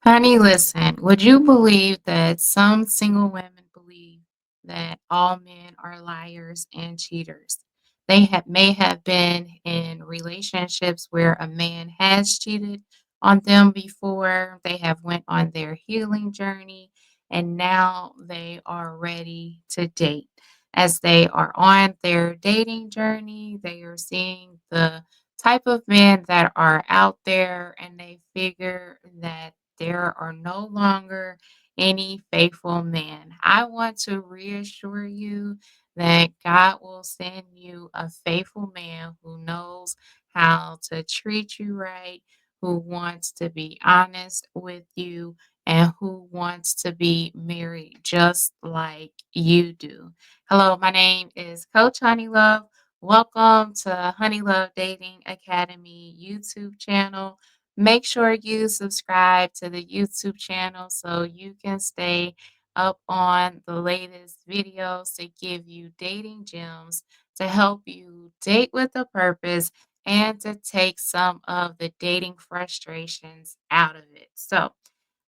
Honey, listen, would you believe that some single women believe that all men are liars and cheaters? May have been in relationships where a man has cheated on them before. They have went on their healing journey and now they are ready to date. As they are on their dating journey, they are seeing the type of men that are out there and they figure that there are no longer any faithful men. I want to reassure you that God will send you a faithful man who knows how to treat you right, who wants to be honest with you, and who wants to be married just like you do. Hello, my name is Coach Honeylove. Welcome to Honeylove Dating Academy YouTube channel. Make sure you subscribe to the YouTube channel so you can stay up on the latest videos to give you dating gems to help you date with a purpose and to take some of the dating frustrations out of it. So,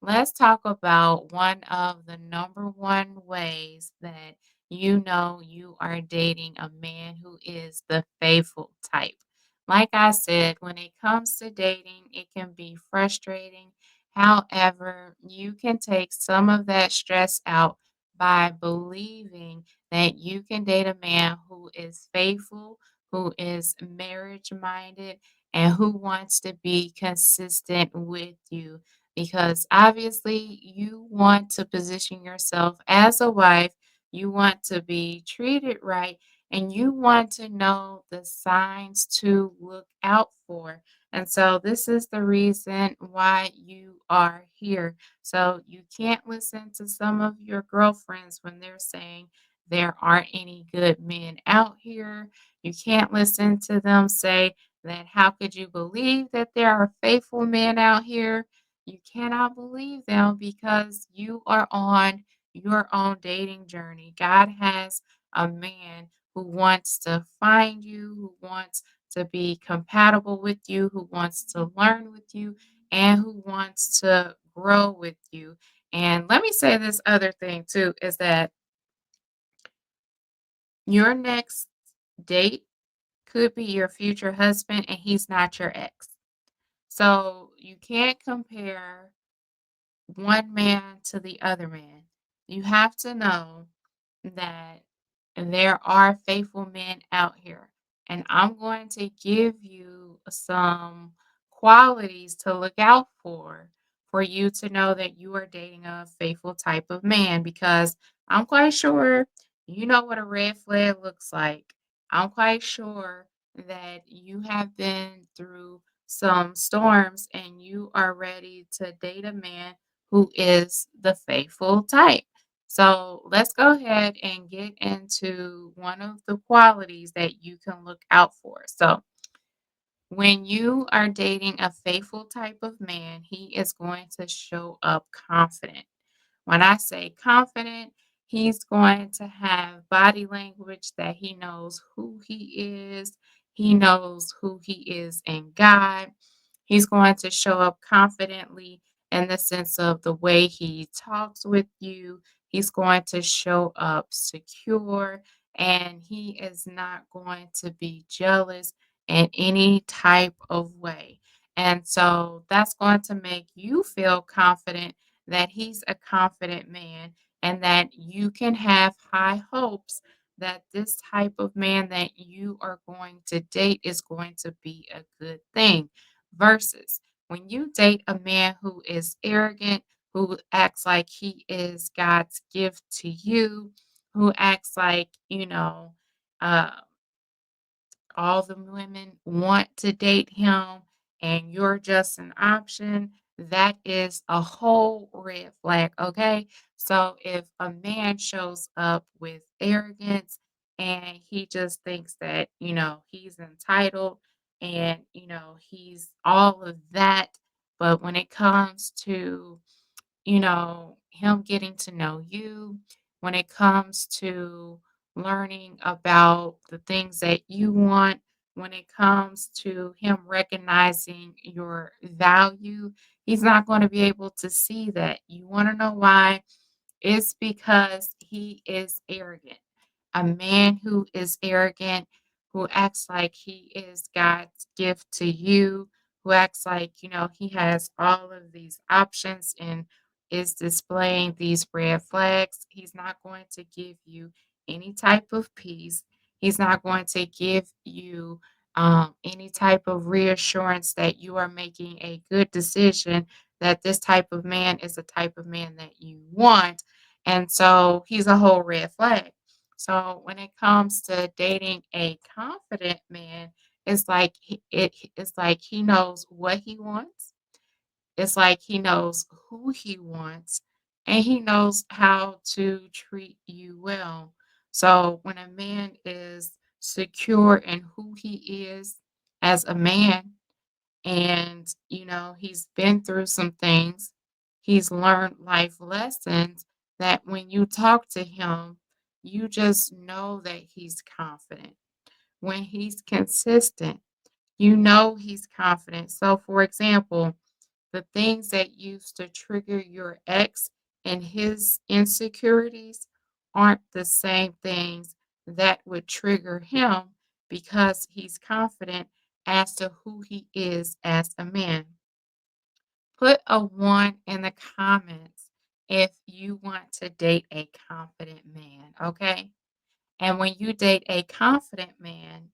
let's talk about one of the number one ways that you know you are dating a man who is the faithful type. Like I said, when it comes to dating, it can be frustrating. However, you can take some of that stress out by believing that you can date a man who is faithful, who is marriage minded, and who wants to be consistent with you. Because obviously, you want to position yourself as a wife, you want to be treated right, and you want to know the signs to look out for. And so, this is the reason why you are here. So, you can't listen to some of your girlfriends when they're saying there aren't any good men out here. You can't listen to them say that how could you believe that there are faithful men out here? You cannot believe them because you are on your own dating journey. God has a man who wants to find you, who wants to be compatible with you, who wants to learn with you, and who wants to grow with you. And let me say this other thing too is that your next date could be your future husband and he's not your ex. So you can't compare one man to the other man. You have to know that there are faithful men out here. And I'm going to give you some qualities to look out for you to know that you are dating a faithful type of man because I'm quite sure you know what a red flag looks like. I'm quite sure that you have been through some storms and you are ready to date a man who is the faithful type. So let's go ahead and get into one of the qualities that you can look out for. So, when you are dating a faithful type of man, he is going to show up confident. When I say confident, he's going to have body language that he knows who he knows who he is in God. He's going to show up confidently in the sense of the way he talks with you. He's going to show up secure and he is not going to be jealous in any type of way. And so that's going to make you feel confident that he's a confident man and that you can have high hopes that this type of man that you are going to date is going to be a good thing. Versus when you date a man who is arrogant, who acts like he is God's gift to you, who acts like, uh, all the women want to date him and you're just an option, that is a whole red flag, okay? So if a man shows up with arrogance and he just thinks that, he's entitled and, he's all of that, but when it comes to him getting to know you when it comes to learning about the things that you want, when it comes to him recognizing your value, He's not gonna be able to see that. You wanna know why? It's because he is arrogant. A man who is arrogant, who acts like he is God's gift to you, who acts like, he has all of these options and is displaying these red flags, he's not going to give you any type of peace. He's not going to give you any type of reassurance that you are making a good decision, that this type of man is the type of man that you want, and so he's a whole red flag. So when it comes to dating a confident man, it's like he knows what he wants. It's like he knows who he wants, and he knows how to treat you well. So when a man is secure in who he is as a man, and he's been through some things, he's learned life lessons, that when you talk to him, you just know that he's confident. When he's consistent, you know he's confident. So for example, the things that used to trigger your ex and his insecurities aren't the same things that would trigger him, because he's confident as to who he is as a man. Put a one in the comments if you want to date a confident man, okay? And when you date a confident man,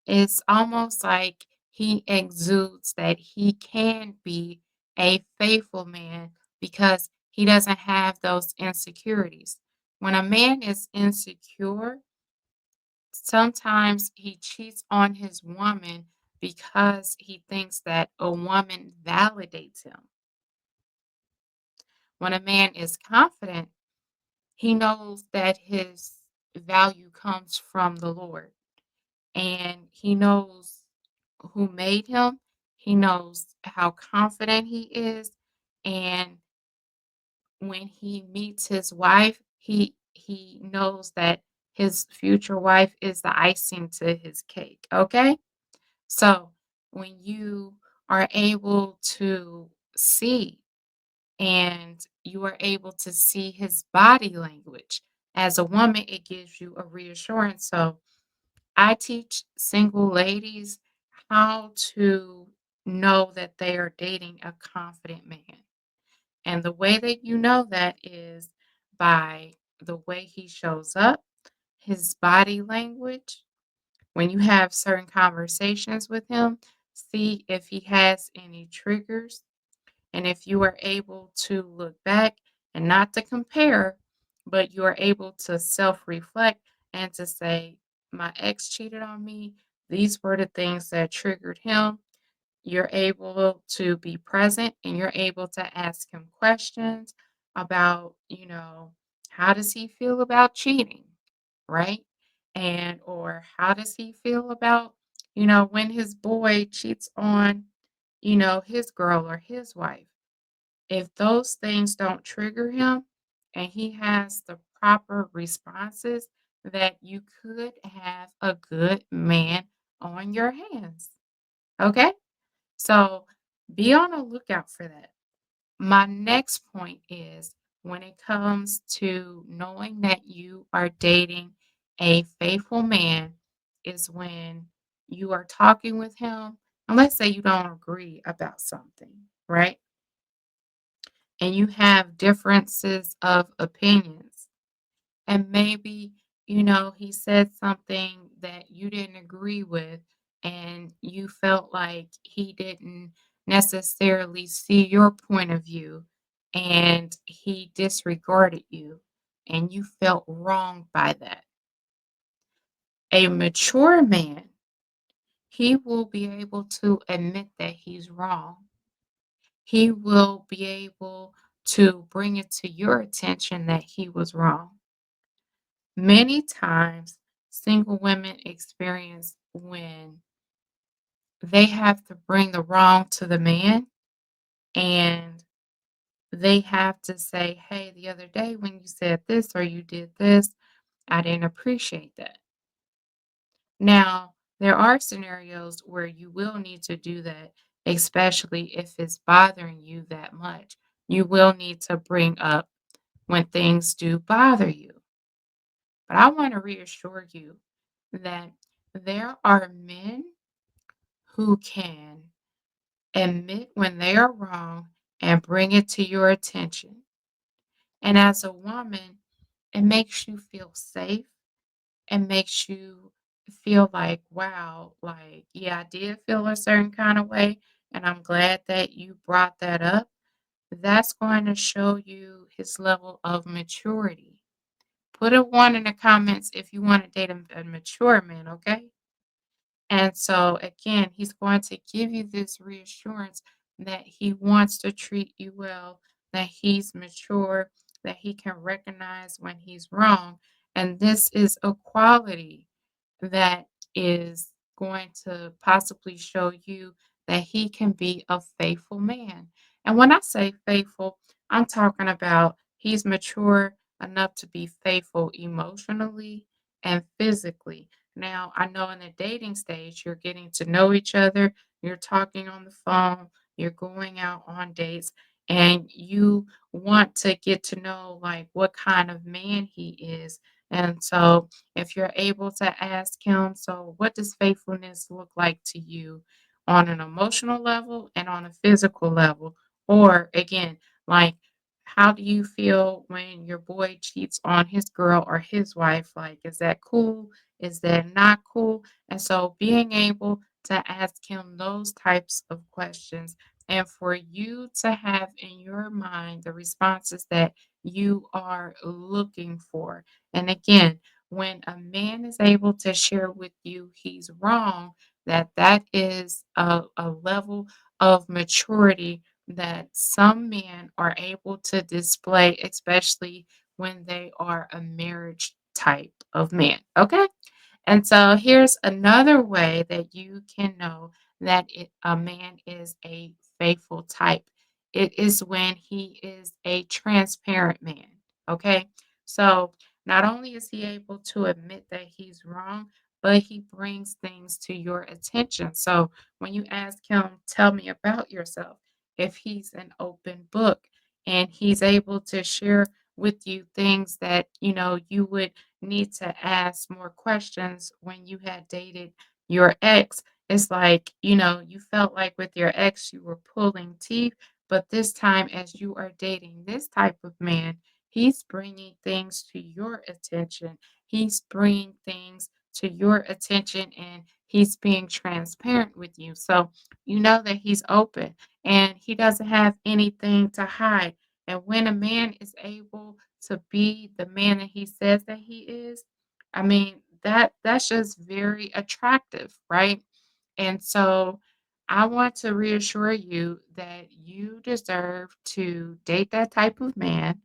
it's almost like he exudes that he can be a faithful man because he doesn't have those insecurities. When a man is insecure, sometimes he cheats on his woman because he thinks that a woman validates him. When a man is confident, he knows that his value comes from the Lord, and he knows who made him. He knows how confident he is, and when he meets his wife, he knows that his future wife is the icing to his cake, okay? So, when you are able to see, and you are able to see his body language, as a woman, it gives you a reassurance. So, I teach single ladies how to know that they are dating a confident man. And the way that you know that is by the way he shows up, his body language. When you have certain conversations with him, see if he has any triggers. And if you are able to look back and not to compare, but you are able to self reflect and to say, my ex cheated on me. These were the things that triggered him. You're able to be present and you're able to ask him questions about, how does he feel about cheating, right? And or how does he feel about, when his boy cheats on, his girl or his wife. If those things don't trigger him and he has the proper responses, that you could have a good man on your hands. Okay? So be on the lookout for that. My next point is, when it comes to knowing that you are dating a faithful man, is when you are talking with him, and let's say you don't agree about something, right? And you have differences of opinions. And maybe, he said something that you didn't agree with, and you felt like he didn't necessarily see your point of view, and he disregarded you, and you felt wronged by that. A mature man, he will be able to admit that he's wrong. He will be able to bring it to your attention that he was wrong. Many times, single women experience when they have to bring the wrong to the man, and they have to say, hey, the other day when you said this or you did this, I didn't appreciate that. Now, there are scenarios where you will need to do that especially if it's bothering you that much. You will need to bring up when things do bother you. But I want to reassure you that there are men who can admit when they are wrong and bring it to your attention. And as a woman, it makes you feel safe and makes you feel like, wow, like, yeah, I did feel a certain kind of way. And I'm glad that you brought that up. That's going to show you his level of maturity. Put a one in the comments if you want to date a mature man, okay? And so, again, he's going to give you this reassurance that he wants to treat you well, that he's mature, that he can recognize when he's wrong. And this is a quality that is going to possibly show you that he can be a faithful man. And when I say faithful, I'm talking about he's mature enough to be faithful emotionally and physically. Now, I know in the dating stage, you're getting to know each other, you're talking on the phone, you're going out on dates, and you want to get to know like what kind of man he is. And so, if you're able to ask him, so what does faithfulness look like to you on an emotional level and on a physical level? Or again, like, how do you feel when your boy cheats on his girl or his wife? Like, is that cool? Is that not cool? And so being able to ask him those types of questions and for you to have in your mind the responses that you are looking for. And again, when a man is able to share with you he's wrong, that is a level of maturity that some men are able to display, especially when they are a marriage type of man. Okay. And so here's another way that you can know that a man is a faithful type. It is when he is a transparent man. Okay. So not only is he able to admit that he's wrong, but he brings things to your attention. So when you ask him, tell me about yourself, if he's an open book and he's able to share with you things that you would need to ask more questions when you had dated your ex. It's like, you felt like with your ex, you were pulling teeth, but this time, as you are dating this type of man, he's bringing things to your attention. He's bringing things to your attention and he's being transparent with you. So you know that he's open and he doesn't have anything to hide. And when a man is able to be the man that he says that he is, I mean, that's just very attractive, right? And so I want to reassure you that you deserve to date that type of man,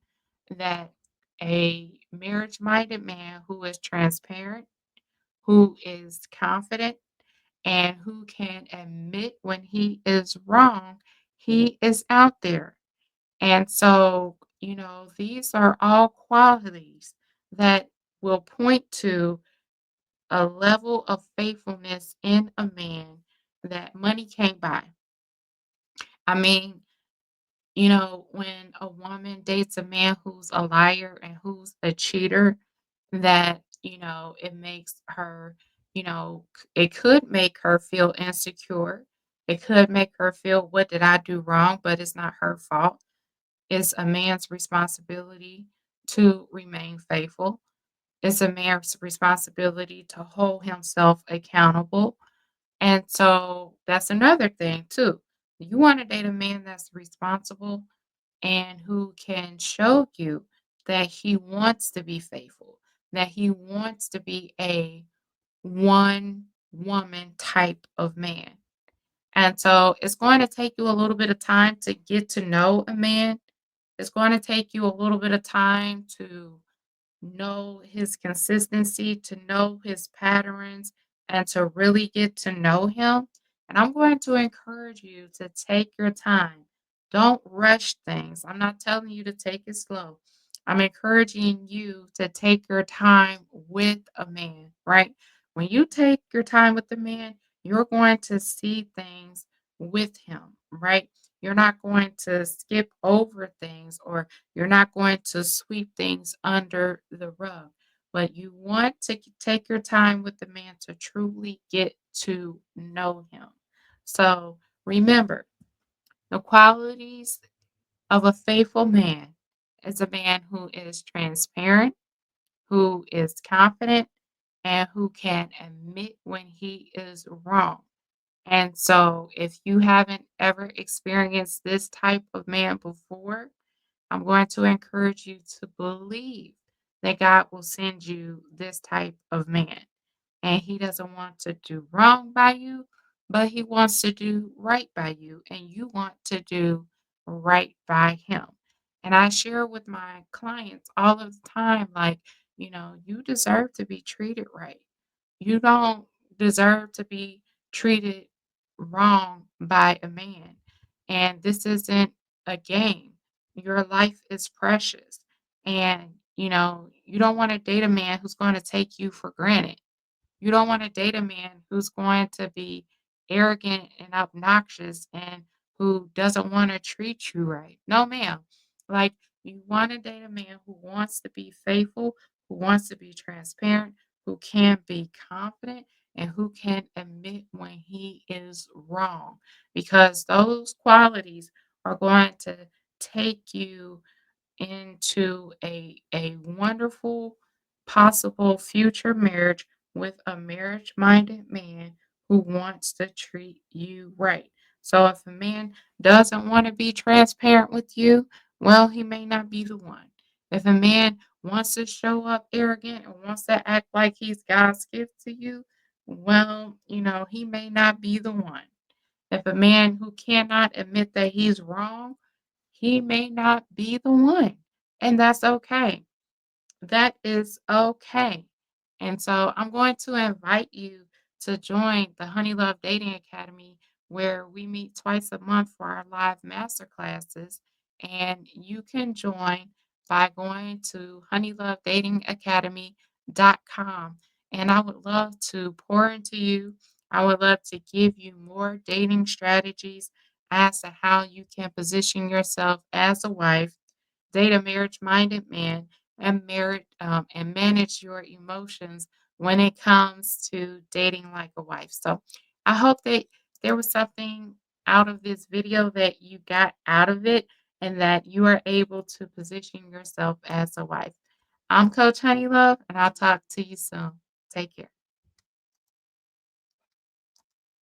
that a marriage-minded man who is transparent, who is confident, and who can admit when he is wrong, he is out there. And so, these are all qualities that will point to a level of faithfulness in a man that money can't buy. I mean, when a woman dates a man who's a liar and who's a cheater, that, it makes her, it could make her feel insecure. It could make her feel, what did I do wrong? But it's not her fault. It's a man's responsibility to remain faithful. It's a man's responsibility to hold himself accountable. And so that's another thing too. You want to date a man that's responsible and who can show you that he wants to be faithful, that he wants to be a one woman type of man. And so it's going to take you a little bit of time to get to know a man. It's going to take you a little bit of time to know his consistency, to know his patterns, and to really get to know him. And I'm going to encourage you to take your time. Don't rush things. I'm not telling you to take it slow. I'm encouraging you to take your time with a man, right? When you take your time with the man, you're going to see things with him, right? You're not going to skip over things, or you're not going to sweep things under the rug, but you want to take your time with the man to truly get to know him. So remember, the qualities of a faithful man is a man who is transparent, who is confident, and who can admit when he is wrong. And so, if you haven't ever experienced this type of man before, I'm going to encourage you to believe that God will send you this type of man. And he doesn't want to do wrong by you, but he wants to do right by you. And you want to do right by him. And I share with my clients all of the time, like, you deserve to be treated right. You don't deserve to be treated wrong by a man. And this isn't a game. Your life is precious. And, you don't want to date a man who's going to take you for granted. You don't wanna date a man who's going to be arrogant and obnoxious and who doesn't wanna treat you right. No, ma'am. Like, you wanna date a man who wants to be faithful, who wants to be transparent, who can be confident, and who can admit when he is wrong, because those qualities are going to take you into a wonderful possible future marriage with a marriage-minded man who wants to treat you right. So if a man doesn't want to be transparent with you, well, he may not be the one. If a man wants to show up arrogant and wants to act like he's God's gift to you, well, he may not be the one. If a man who cannot admit that he's wrong, he may not be the one, and that's okay. That is okay. And so I'm going to invite you to join the Honey Love Dating Academy, where we meet twice a month for our live master classes. And you can join by going to honeylovedatingacademy.com. And I would love to pour into you. I would love to give you more dating strategies as to how you can position yourself as a wife, date a marriage-minded man, and manage your emotions when it comes to dating like a wife. So I hope that there was something out of this video that you got out of it and that you are able to position yourself as a wife. I'm Coach Honeylove, and I'll talk to you soon. Take care.